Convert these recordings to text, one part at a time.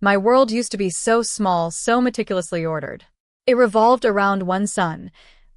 My world used to be so small, so meticulously ordered. It revolved around one son,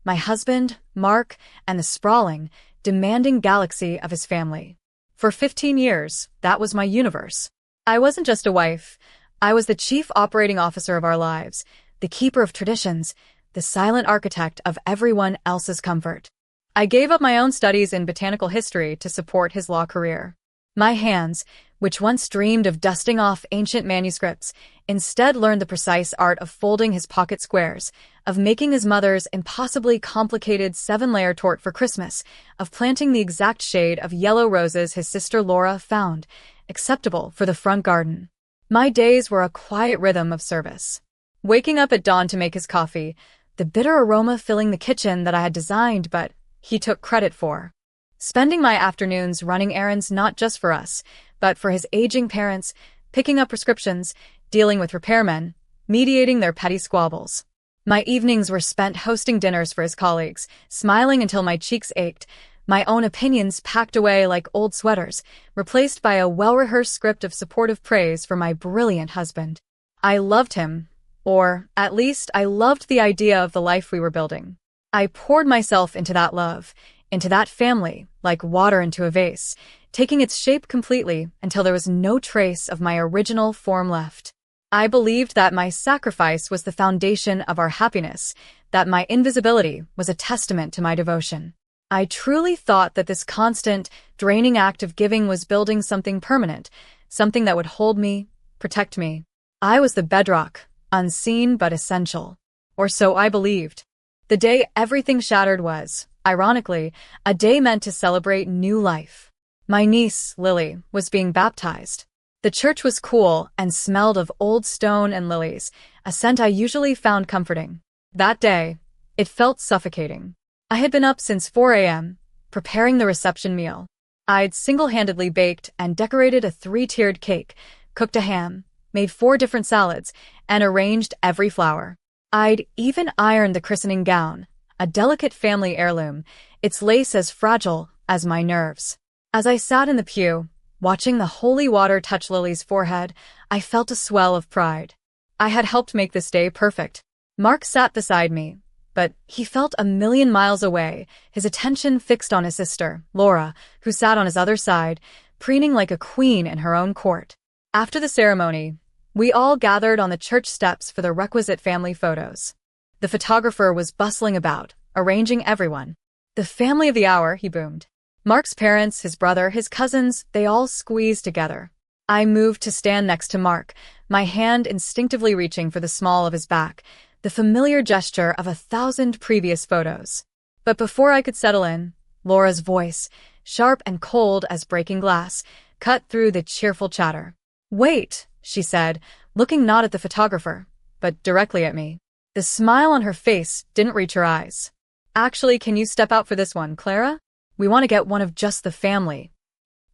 my husband, Mark, and the sprawling, demanding galaxy of his family. For 15 years, that was my universe. I wasn't just a wife. I was the chief operating officer of our lives, the keeper of traditions, the silent architect of everyone else's comfort. I gave up my own studies in botanical history to support his law career. My hands, which once dreamed of dusting off ancient manuscripts, instead learned the precise art of folding his pocket squares, of making his mother's impossibly complicated 7-layer torte for Christmas, of planting the exact shade of yellow roses his sister Laura found acceptable for the front garden. My days were a quiet rhythm of service. Waking up at dawn to make his coffee, the bitter aroma filling the kitchen that I had designed but he took credit for. Spending my afternoons running errands not just for us, but for his aging parents, picking up prescriptions, dealing with repairmen, mediating their petty squabbles. My evenings were spent hosting dinners for his colleagues, smiling until my cheeks ached, my own opinions packed away like old sweaters, replaced by a well-rehearsed script of supportive praise for my brilliant husband. I loved him, or at least I loved the idea of the life we were building. I poured myself into that love, into that family, like water into a vase, taking its shape completely until there was no trace of my original form left. I believed that my sacrifice was the foundation of our happiness, that my invisibility was a testament to my devotion. I truly thought that this constant, draining act of giving was building something permanent, something that would hold me, protect me. I was the bedrock, unseen but essential. Or so I believed. The day everything shattered was, ironically, a day meant to celebrate new life. My niece, Lily, was being baptized. The church was cool and smelled of old stone and lilies, a scent I usually found comforting. That day, it felt suffocating. I had been up since 4 a.m., preparing the reception meal. I'd single-handedly baked and decorated a 3-tiered cake, cooked a ham, made 4 different salads, and arranged every flower. I'd even ironed the christening gown, a delicate family heirloom, its lace as fragile as my nerves. As I sat in the pew, watching the holy water touch Lily's forehead, I felt a swell of pride. I had helped make this day perfect. Mark sat beside me, but he felt a million miles away, his attention fixed on his sister, Laura, who sat on his other side, preening like a queen in her own court. After the ceremony, we all gathered on the church steps for the requisite family photos. The photographer was bustling about, arranging everyone. "The family of the hour," he boomed. Mark's parents, his brother, his cousins, they all squeezed together. I moved to stand next to Mark, my hand instinctively reaching for the small of his back, the familiar gesture of 1,000 previous photos. But before I could settle in, Laura's voice, sharp and cold as breaking glass, cut through the cheerful chatter. "Wait," she said, looking not at the photographer, but directly at me. The smile on her face didn't reach her eyes. "Actually, can you step out for this one, Clara? We want to get one of just the family."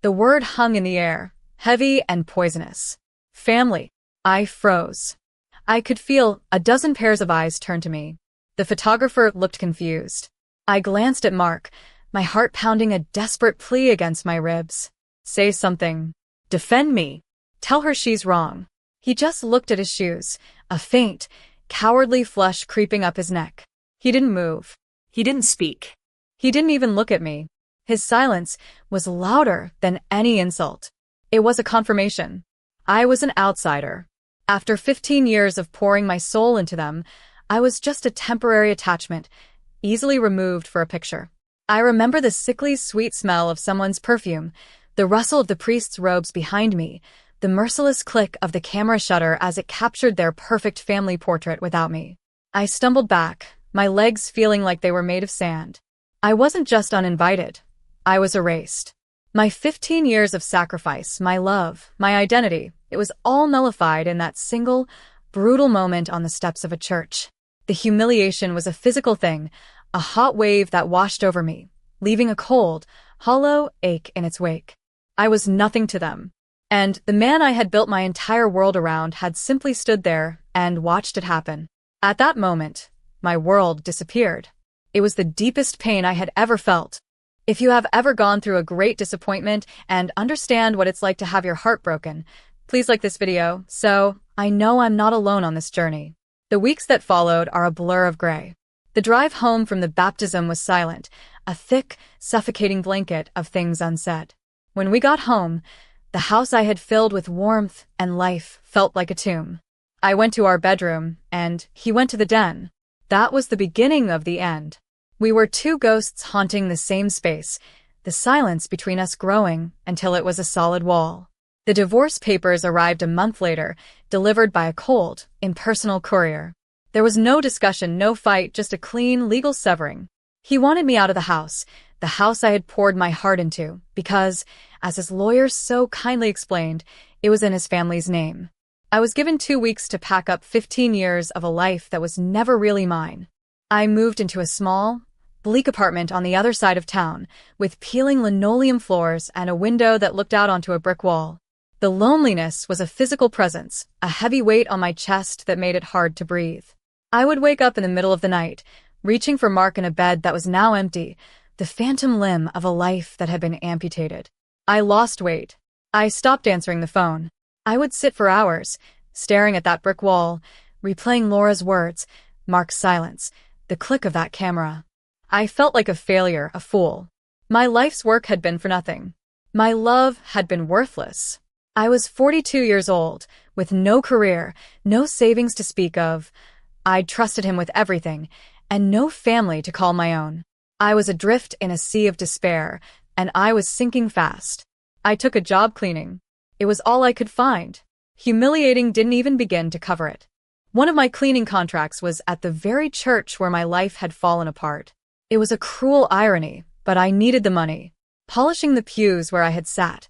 The word hung in the air, heavy and poisonous. Family. I froze. I could feel a dozen pairs of eyes turn to me. The photographer looked confused. I glanced at Mark, my heart pounding a desperate plea against my ribs. "Say something. Defend me. Tell her she's wrong." He just looked at his shoes, a faint, cowardly flush creeping up his neck. He didn't move. He didn't speak. He didn't even look at me. His silence was louder than any insult. It was a confirmation. I was an outsider. After 15 years of pouring my soul into them, I was just a temporary attachment, easily removed for a picture. I remember the sickly sweet smell of someone's perfume, the rustle of the priest's robes behind me, the merciless click of the camera shutter as it captured their perfect family portrait without me. I stumbled back, my legs feeling like they were made of sand. I wasn't just uninvited. I was erased. My 15 years of sacrifice, my love, my identity, it was all nullified in that single, brutal moment on the steps of a church. The humiliation was a physical thing, a hot wave that washed over me, leaving a cold, hollow ache in its wake. I was nothing to them. And the man I had built my entire world around had simply stood there and watched it happen. At that moment, my world disappeared. It was the deepest pain I had ever felt. If you have ever gone through a great disappointment and understand what it's like to have your heart broken, Please like this video, so I know I'm not alone on this journey. The weeks that followed are a blur of gray. The drive home from the baptism was silent, a thick, suffocating blanket of things unsaid. When we got home, the house I had filled with warmth and life felt like a tomb. I went to our bedroom, and he went to the den. That was the beginning of the end. We were two ghosts haunting the same space, the silence between us growing until it was a solid wall. The divorce papers arrived a month later, delivered by a cold, impersonal courier. There was no discussion, no fight, just a clean, legal severing. He wanted me out of the house I had poured my heart into, because, as his lawyer so kindly explained, it was in his family's name. I was given 2 weeks to pack up 15 years of a life that was never really mine. I moved into a small, bleak apartment on the other side of town, with peeling linoleum floors and a window that looked out onto a brick wall. The loneliness was a physical presence, a heavy weight on my chest that made it hard to breathe. I would wake up in the middle of the night, reaching for Mark in a bed that was now empty, the phantom limb of a life that had been amputated. I lost weight. I stopped answering the phone. I would sit for hours, staring at that brick wall, replaying Laura's words, Mark's silence, the click of that camera. I felt like a failure, a fool. My life's work had been for nothing. My love had been worthless. I was 42 years old, with no career, no savings to speak of. I'd trusted him with everything, and no family to call my own. I was adrift in a sea of despair, and I was sinking fast. I took a job cleaning. It was all I could find. Humiliating didn't even begin to cover it. One of my cleaning contracts was at the very church where my life had fallen apart. It was a cruel irony, but I needed the money. Polishing the pews where I had sat,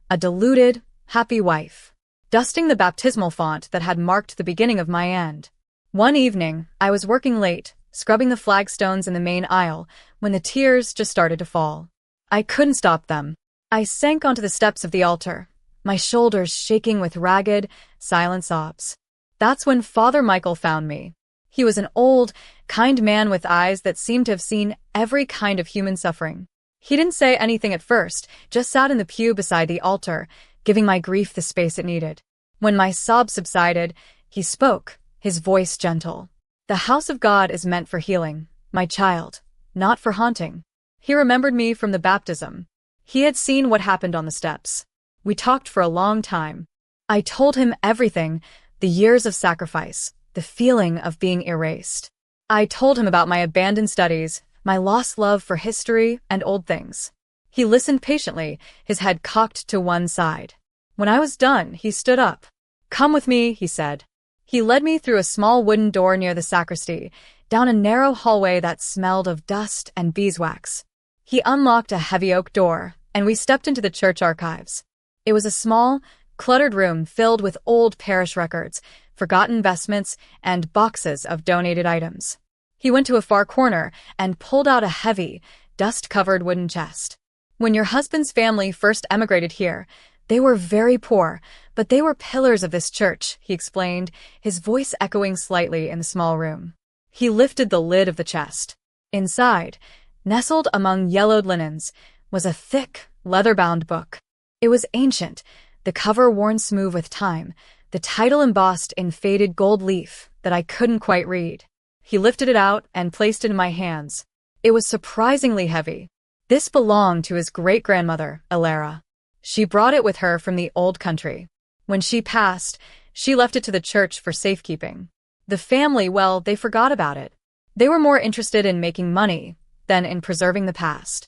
a deluded, happy wife. Dusting the baptismal font that had marked the beginning of my end. One evening, I was working late, scrubbing the flagstones in the main aisle, when the tears just started to fall. I couldn't stop them. I sank onto the steps of the altar, my shoulders shaking with ragged, silent sobs. That's when Father Michael found me. He was an old, kind man with eyes that seemed to have seen every kind of human suffering. He didn't say anything at first, just sat in the pew beside the altar, giving my grief the space it needed. When my sobs subsided, he spoke, his voice gentle. The house of God is meant for healing, my child, not for haunting. He remembered me from the baptism. He had seen what happened on the steps. We talked for a long time. I told him everything, the years of sacrifice, the feeling of being erased. I told him about my abandoned studies, my lost love for history and old things. He listened patiently, his head cocked to one side. When I was done, he stood up. "Come with me," he said. He led me through a small wooden door near the sacristy, down a narrow hallway that smelled of dust and beeswax. He unlocked a heavy oak door, and we stepped into the church archives. It was a small, cluttered room filled with old parish records, forgotten vestments, and boxes of donated items. He went to a far corner and pulled out a heavy, dust-covered wooden chest. "When your husband's family first emigrated here, they were very poor, but they were pillars of this church," he explained, his voice echoing slightly in the small room. He lifted the lid of the chest. Inside, nestled among yellowed linens, was a thick, leather-bound book. It was ancient, the cover worn smooth with time, the title embossed in faded gold leaf that I couldn't quite read. He lifted it out and placed it in my hands. It was surprisingly heavy. This belonged to his great-grandmother, Alara. She brought it with her from the old country. When she passed, she left it to the church for safekeeping. The family, well, they forgot about it. They were more interested in making money than in preserving the past.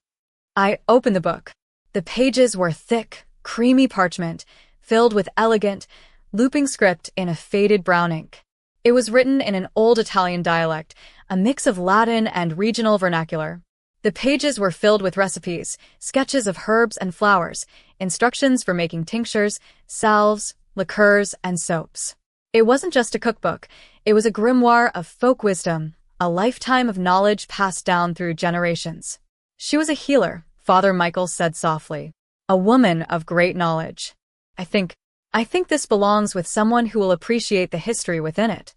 I opened the book. The pages were thick, creamy parchment, filled with elegant, looping script in a faded brown ink. It was written in an old Italian dialect, a mix of Latin and regional vernacular. The pages were filled with recipes, sketches of herbs and flowers, instructions for making tinctures, salves, liqueurs, and soaps. It wasn't just a cookbook, it was a grimoire of folk wisdom, a lifetime of knowledge passed down through generations. "She was a healer," Father Michael said softly. "A woman of great knowledge. I think this belongs with someone who will appreciate the history within it."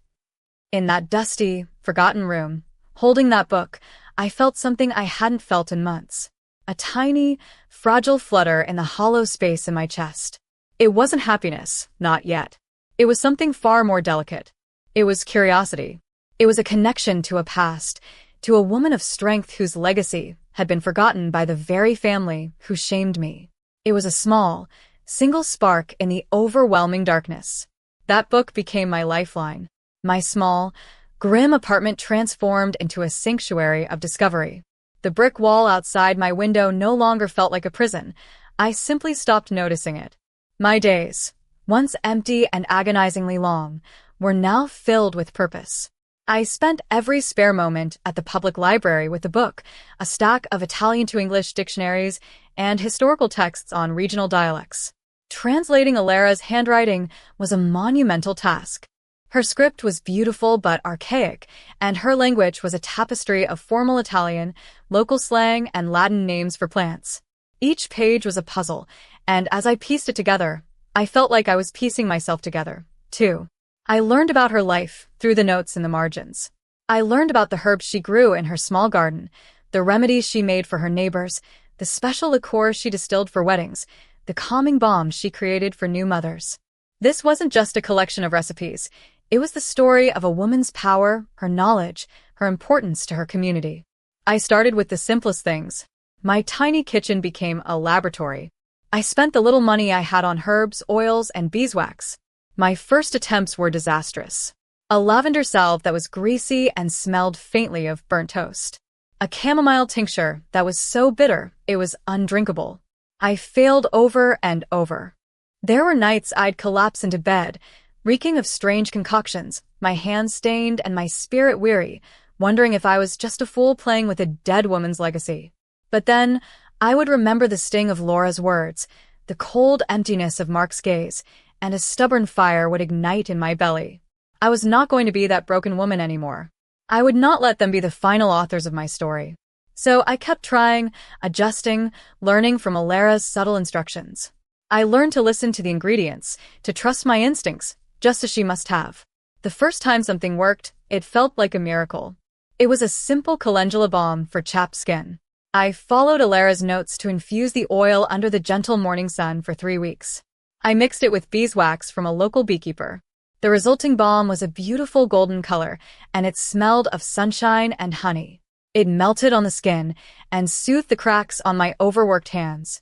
In that dusty, forgotten room, holding that book, I felt something I hadn't felt in months. A tiny, fragile flutter in the hollow space in my chest. It wasn't happiness, not yet. It was something far more delicate. It was curiosity. It was a connection to a past, to a woman of strength whose legacy had been forgotten by the very family who shamed me. It was a small, single spark in the overwhelming darkness. That book became my lifeline. My small, grim apartment transformed into a sanctuary of discovery. The brick wall outside my window no longer felt like a prison. I simply stopped noticing it. My days, once empty and agonizingly long, were now filled with purpose. I spent every spare moment at the public library with a book, a stack of Italian to English dictionaries, and historical texts on regional dialects. Translating Alara's handwriting was a monumental task. Her script was beautiful but archaic, and her language was a tapestry of formal Italian, local slang, and Latin names for plants. Each page was a puzzle, and as I pieced it together, I felt like I was piecing myself together, too. I learned about her life through the notes in the margins. I learned about the herbs she grew in her small garden, the remedies she made for her neighbors, the special liqueurs she distilled for weddings, the calming balms she created for new mothers. This wasn't just a collection of recipes. It was the story of a woman's power, her knowledge, her importance to her community. I started with the simplest things. My tiny kitchen became a laboratory. I spent the little money I had on herbs, oils, and beeswax. My first attempts were disastrous. A lavender salve that was greasy and smelled faintly of burnt toast. A chamomile tincture that was so bitter it was undrinkable. I failed over and over. There were nights I'd collapse into bed, reeking of strange concoctions, my hands stained and my spirit weary, wondering if I was just a fool playing with a dead woman's legacy. But then, I would remember the sting of Laura's words, the cold emptiness of Mark's gaze, and a stubborn fire would ignite in my belly. I was not going to be that broken woman anymore. I would not let them be the final authors of my story. So I kept trying, adjusting, learning from Alara's subtle instructions. I learned to listen to the ingredients, to trust my instincts, just as she must have. The first time something worked, it felt like a miracle. It was a simple calendula balm for chapped skin. I followed Alara's notes to infuse the oil under the gentle morning sun for 3 weeks. I mixed it with beeswax from a local beekeeper. The resulting balm was a beautiful golden color, and it smelled of sunshine and honey. It melted on the skin and soothed the cracks on my overworked hands.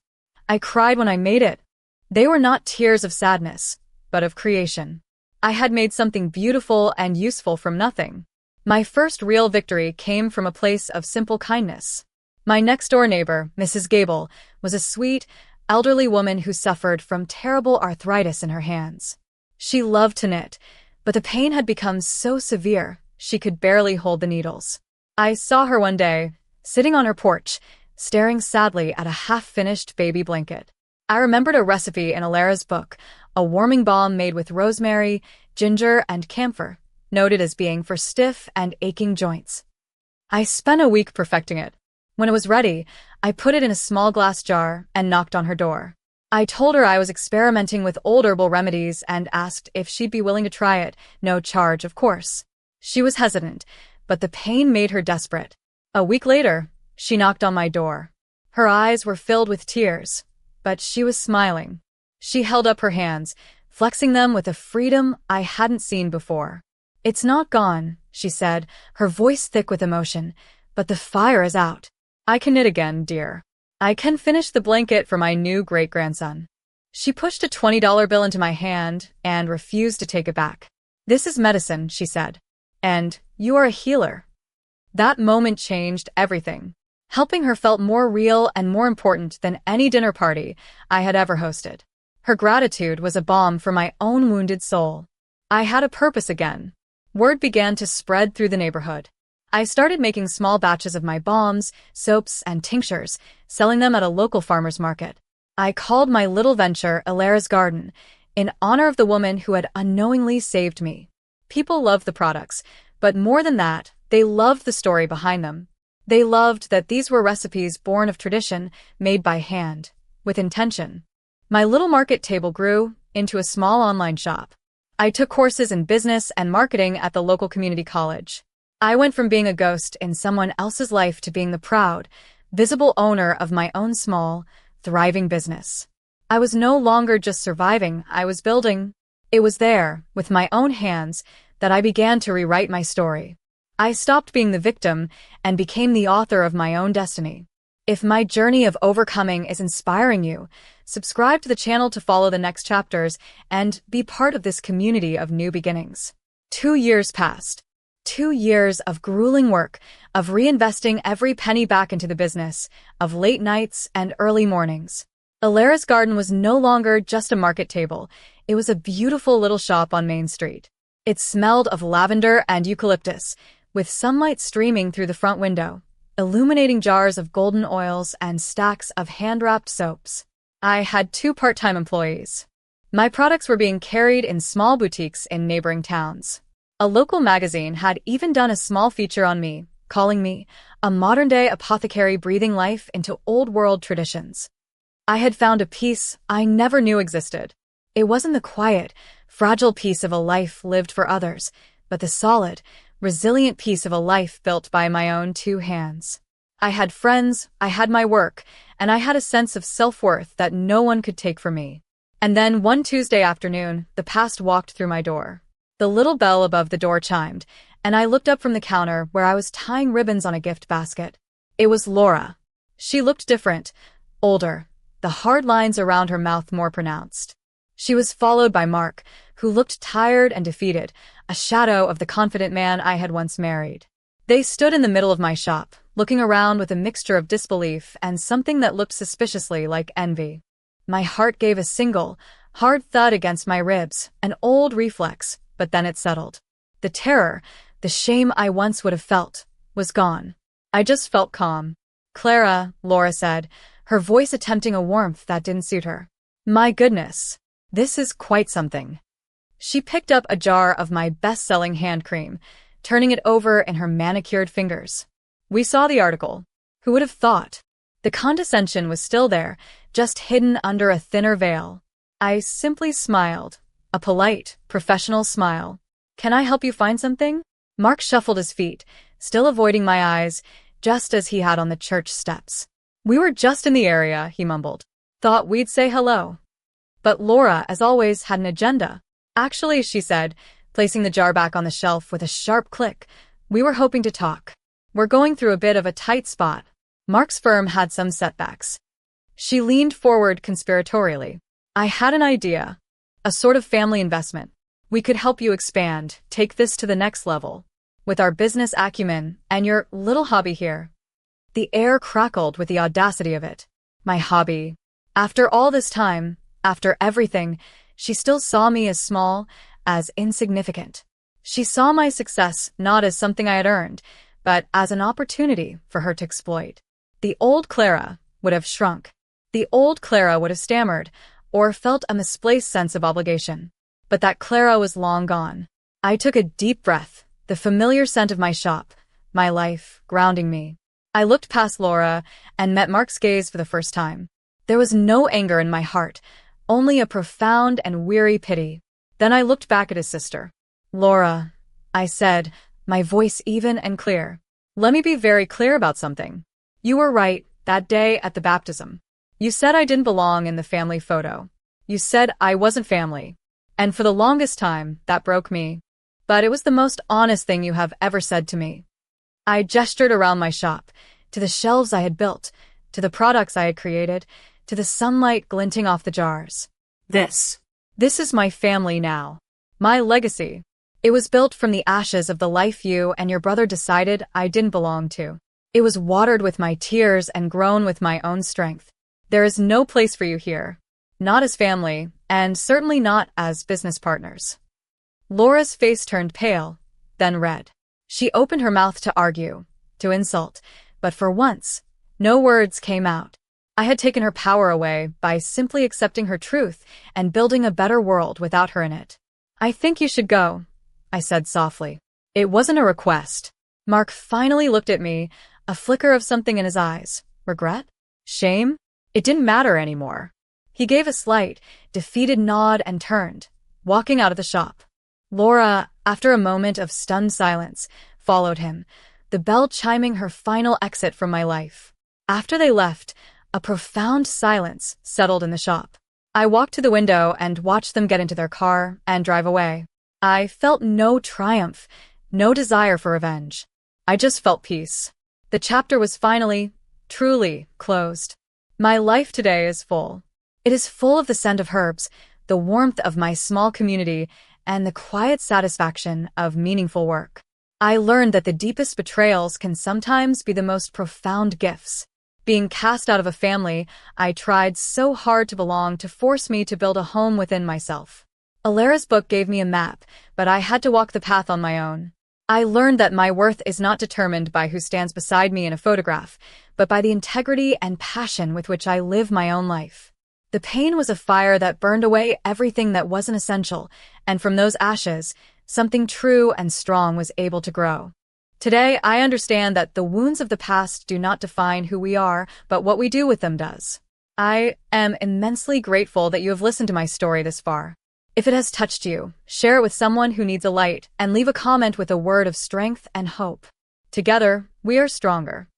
I cried when I made it. They were not tears of sadness, but of creation. I had made something beautiful and useful from nothing. My first real victory came from a place of simple kindness. My next-door neighbor, Mrs. Gable, was a sweet, elderly woman who suffered from terrible arthritis in her hands. She loved to knit, but the pain had become so severe she could barely hold the needles. I saw her one day, sitting on her porch, staring sadly at a half-finished baby blanket. I remembered a recipe in Alara's book, a warming balm made with rosemary, ginger, and camphor, noted as being for stiff and aching joints. I spent a week perfecting it. When it was ready, I put it in a small glass jar and knocked on her door. I told her I was experimenting with old herbal remedies and asked if she'd be willing to try it, no charge, of course. She was hesitant, but the pain made her desperate. A week later, she knocked on my door. Her eyes were filled with tears, but she was smiling. She held up her hands, flexing them with a freedom I hadn't seen before. "It's not gone," she said, her voice thick with emotion, "but the fire is out. I can knit again, dear. I can finish the blanket for my new great-grandson." She pushed a $20 bill into my hand and refused to take it back. "This is medicine," she said. "And you are a healer." That moment changed everything. Helping her felt more real and more important than any dinner party I had ever hosted. Her gratitude was a balm for my own wounded soul. I had a purpose again. Word began to spread through the neighborhood. I started making small batches of my balms, soaps, and tinctures, selling them at a local farmer's market. I called my little venture Alara's Garden, in honor of the woman who had unknowingly saved me. People loved the products, but more than that, they loved the story behind them. They loved that these were recipes born of tradition, made by hand, with intention. My little market table grew into a small online shop. I took courses in business and marketing at the local community college. I went from being a ghost in someone else's life to being the proud, visible owner of my own small, thriving business. I was no longer just surviving, I was building. It was there, with my own hands, that I began to rewrite my story. I stopped being the victim and became the author of my own destiny. If my journey of overcoming is inspiring you, subscribe to the channel to follow the next chapters and be part of this community of new beginnings. 2 years passed. 2 years of grueling work, of reinvesting every penny back into the business, of late nights and early mornings. Alara's Garden was no longer just a market table. It was a beautiful little shop on Main Street. It smelled of lavender and eucalyptus, with sunlight streaming through the front window, illuminating jars of golden oils and stacks of hand-wrapped soaps. I had 2 part-time employees. My products were being carried in small boutiques in neighboring towns. A local magazine had even done a small feature on me, calling me a modern-day apothecary breathing life into old-world traditions. I had found a peace I never knew existed. It wasn't the quiet, fragile peace of a life lived for others, but the solid, resilient peace of a life built by my own 2 hands. I had friends, I had my work, and I had a sense of self-worth that no one could take from me. And then one Tuesday afternoon, the past walked through my door. The little bell above the door chimed, and I looked up from the counter where I was tying ribbons on a gift basket. It was Laura. She looked different, older, the hard lines around her mouth more pronounced. She was followed by Mark, who looked tired and defeated, a shadow of the confident man I had once married. They stood in the middle of my shop, looking around with a mixture of disbelief and something that looked suspiciously like envy. My heart gave a single, hard thud against my ribs, an old reflex, but then it settled. The terror, the shame I once would have felt, was gone. I just felt calm. "Clara," Laura said, her voice attempting a warmth that didn't suit her. "My goodness. This is quite something." She picked up a jar of my best-selling hand cream, turning it over in her manicured fingers. "We saw the article. Who would have thought?" The condescension was still there, just hidden under a thinner veil. I simply smiled, a polite, professional smile. "Can I help you find something?" Mark shuffled his feet, still avoiding my eyes, just as he had on the church steps. "We were just in the area," he mumbled. "Thought we'd say hello." But Laura, as always, had an agenda. "Actually," she said, placing the jar back on the shelf with a sharp click, "we were hoping to talk. We're going through a bit of a tight spot. Mark's firm had some setbacks." She leaned forward conspiratorially. "I had an idea. A sort of family investment. We could help you expand, take this to the next level. With our business acumen and your little hobby here." The air crackled with the audacity of it. My hobby. After all this time, after everything, she still saw me as small, as insignificant. She saw my success not as something I had earned, but as an opportunity for her to exploit. The old Clara would have shrunk. The old Clara would have stammered, or felt a misplaced sense of obligation. But that Clara was long gone. I took a deep breath, the familiar scent of my shop, my life, grounding me. I looked past Laura and met Mark's gaze for the first time. There was no anger in my heart, only a profound and weary pity. Then I looked back at his sister. "Laura," I said, my voice even and clear. "Let me be very clear about something. You were right that day at the baptism. You said I didn't belong in the family photo. You said I wasn't family. And for the longest time, that broke me. But it was the most honest thing you have ever said to me." I gestured around my shop, to the shelves I had built, to the products I had created, to the sunlight glinting off the jars. This is my family now. My legacy. It was built from the ashes of the life you and your brother decided I didn't belong to. It was watered with my tears and grown with my own strength. There is no place for you here. Not as family, and certainly not as business partners. Laura's face turned pale, then red. She opened her mouth to argue, to insult, but for once, no words came out. I had taken her power away by simply accepting her truth and building a better world without her in it. "I think you should go," I said softly. It wasn't a request. Mark finally looked at me, a flicker of something in his eyes. Regret? Shame? It didn't matter anymore. He gave a slight, defeated nod and turned, walking out of the shop. Laura, after a moment of stunned silence, followed him, the bell chiming her final exit from my life. After they left, a profound silence settled in the shop. I walked to the window and watched them get into their car and drive away. I felt no triumph, no desire for revenge. I just felt peace. The chapter was finally, truly, closed. My life today is full. It is full of the scent of herbs, the warmth of my small community, and the quiet satisfaction of meaningful work. I learned that the deepest betrayals can sometimes be the most profound gifts. Being cast out of a family I tried so hard to belong to force me to build a home within myself. Alara's book gave me a map, but I had to walk the path on my own. I learned that my worth is not determined by who stands beside me in a photograph, but by the integrity and passion with which I live my own life. The pain was a fire that burned away everything that wasn't essential, and from those ashes, something true and strong was able to grow. Today, I understand that the wounds of the past do not define who we are, but what we do with them does. I am immensely grateful that you have listened to my story this far. If it has touched you, share it with someone who needs a light and leave a comment with a word of strength and hope. Together, we are stronger.